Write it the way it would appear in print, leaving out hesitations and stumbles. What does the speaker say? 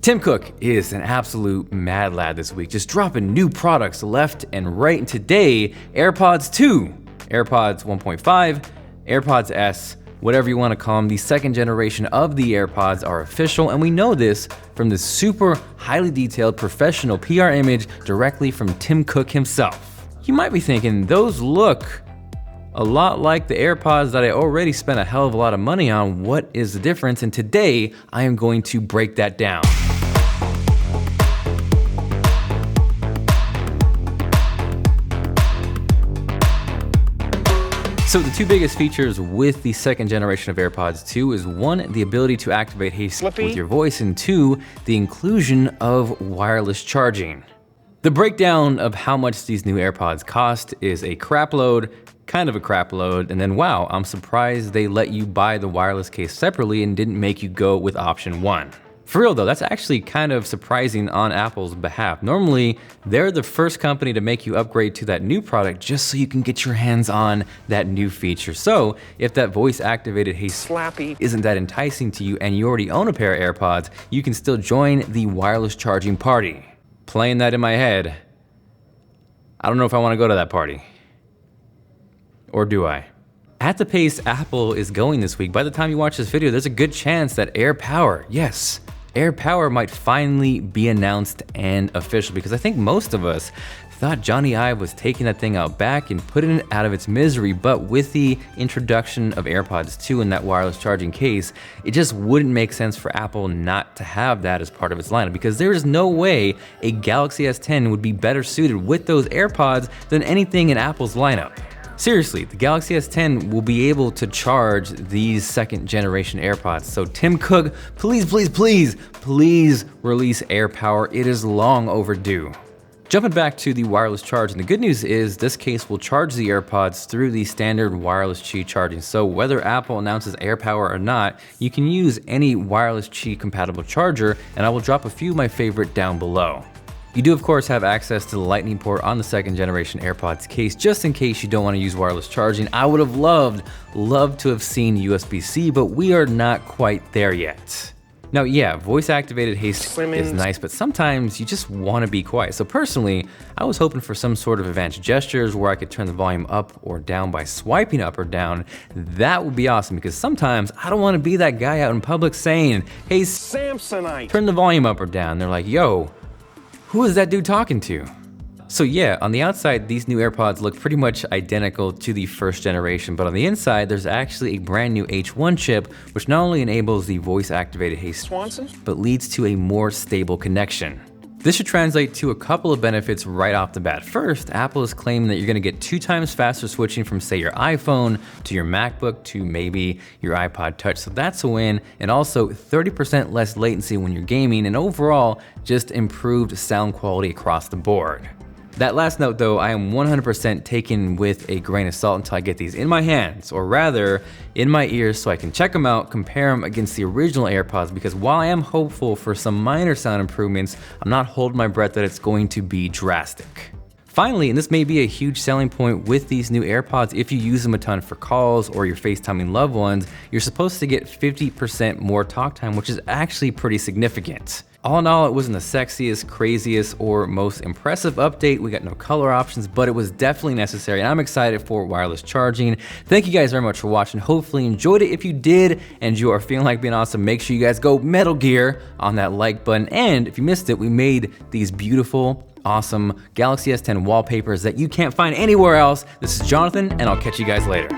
Tim Cook is an absolute mad lad this week, just dropping new products left and right. And today, AirPods 2, AirPods 1.5, AirPods S, whatever you want to call them, the second generation of the AirPods are official, and we know this from the super highly detailed professional PR image directly from Tim Cook himself. You might be thinking, those look a lot like the AirPods that I already spent a hell of a lot of money on. What is the difference? And today, I am going to break that down. So the two biggest features with the second generation of AirPods 2 is one, the ability to activate Hey Slippy with your voice, and two, the inclusion of wireless charging. The breakdown of how much these new AirPods cost is a crap load, kind of a crap load, and then wow, I'm surprised they let you buy the wireless case separately and didn't make you go with option one. For real though, that's actually kind of surprising on Apple's behalf. Normally, they're the first company to make you upgrade to that new product just so you can get your hands on that new feature. So if that voice activated Hey Slappy isn't that enticing to you and you already own a pair of AirPods, you can still join the wireless charging party. Playing that in my head, I don't know if I want to go to that party. Or do I? At the pace Apple is going this week, by the time you watch this video, there's a good chance that AirPower, yes, AirPower might finally be announced and official, because I think most of us thought Johnny Ive was taking that thing out back and putting it out of its misery, but with the introduction of AirPods 2 in that wireless charging case, it just wouldn't make sense for Apple not to have that as part of its lineup, because there is no way a Galaxy S10 would be better suited with those AirPods than anything in Apple's lineup. Seriously, the Galaxy S10 will be able to charge these second generation AirPods. So Tim Cook, please, please, please, please release AirPower. It is long overdue. Jumping back to the wireless charging, the good news is this case will charge the AirPods through the standard wireless Qi charging. So whether Apple announces AirPower or not, you can use any wireless Qi compatible charger, and I will drop a few of my favorite down below. You do of course have access to the Lightning port on the second generation AirPods case, just in case you don't want to use wireless charging. I would have loved to have seen USB-C, but we are not quite there yet. Now yeah, voice activated Hey Slippy is nice, but sometimes you just want to be quiet. So personally, I was hoping for some sort of advanced gestures where I could turn the volume up or down by swiping up or down. That would be awesome, because sometimes I don't want to be that guy out in public saying, hey Samsonite, turn the volume up or down. They're like, yo, who is that dude talking to? So yeah, on the outside, these new AirPods look pretty much identical to the first generation, but on the inside, there's actually a brand new H1 chip, which not only enables the voice-activated Hey Swanson, but leads to a more stable connection. This should translate to a couple of benefits right off the bat. First, Apple is claiming that you're gonna get 2 times faster switching from say your iPhone to your MacBook to maybe your iPod Touch, so that's a win, and also 30% less latency when you're gaming, and overall, just improved sound quality across the board. That last note though, I am 100% taken with a grain of salt until I get these in my hands, or rather, in my ears, so I can check them out, compare them against the original AirPods, because while I am hopeful for some minor sound improvements, I'm not holding my breath that it's going to be drastic. Finally, and this may be a huge selling point with these new AirPods, if you use them a ton for calls or you're FaceTiming loved ones, you're supposed to get 50% more talk time, which is actually pretty significant. All in all, it wasn't the sexiest, craziest, or most impressive update. We got no color options, but it was definitely necessary, and I'm excited for wireless charging. Thank you guys very much for watching. Hopefully you enjoyed it. If you did and you are feeling like being awesome, make sure you guys go Metal Gear on that like button. And if you missed it, we made these beautiful, awesome Galaxy S10 wallpapers that you can't find anywhere else. This is Jonathan, and I'll catch you guys later.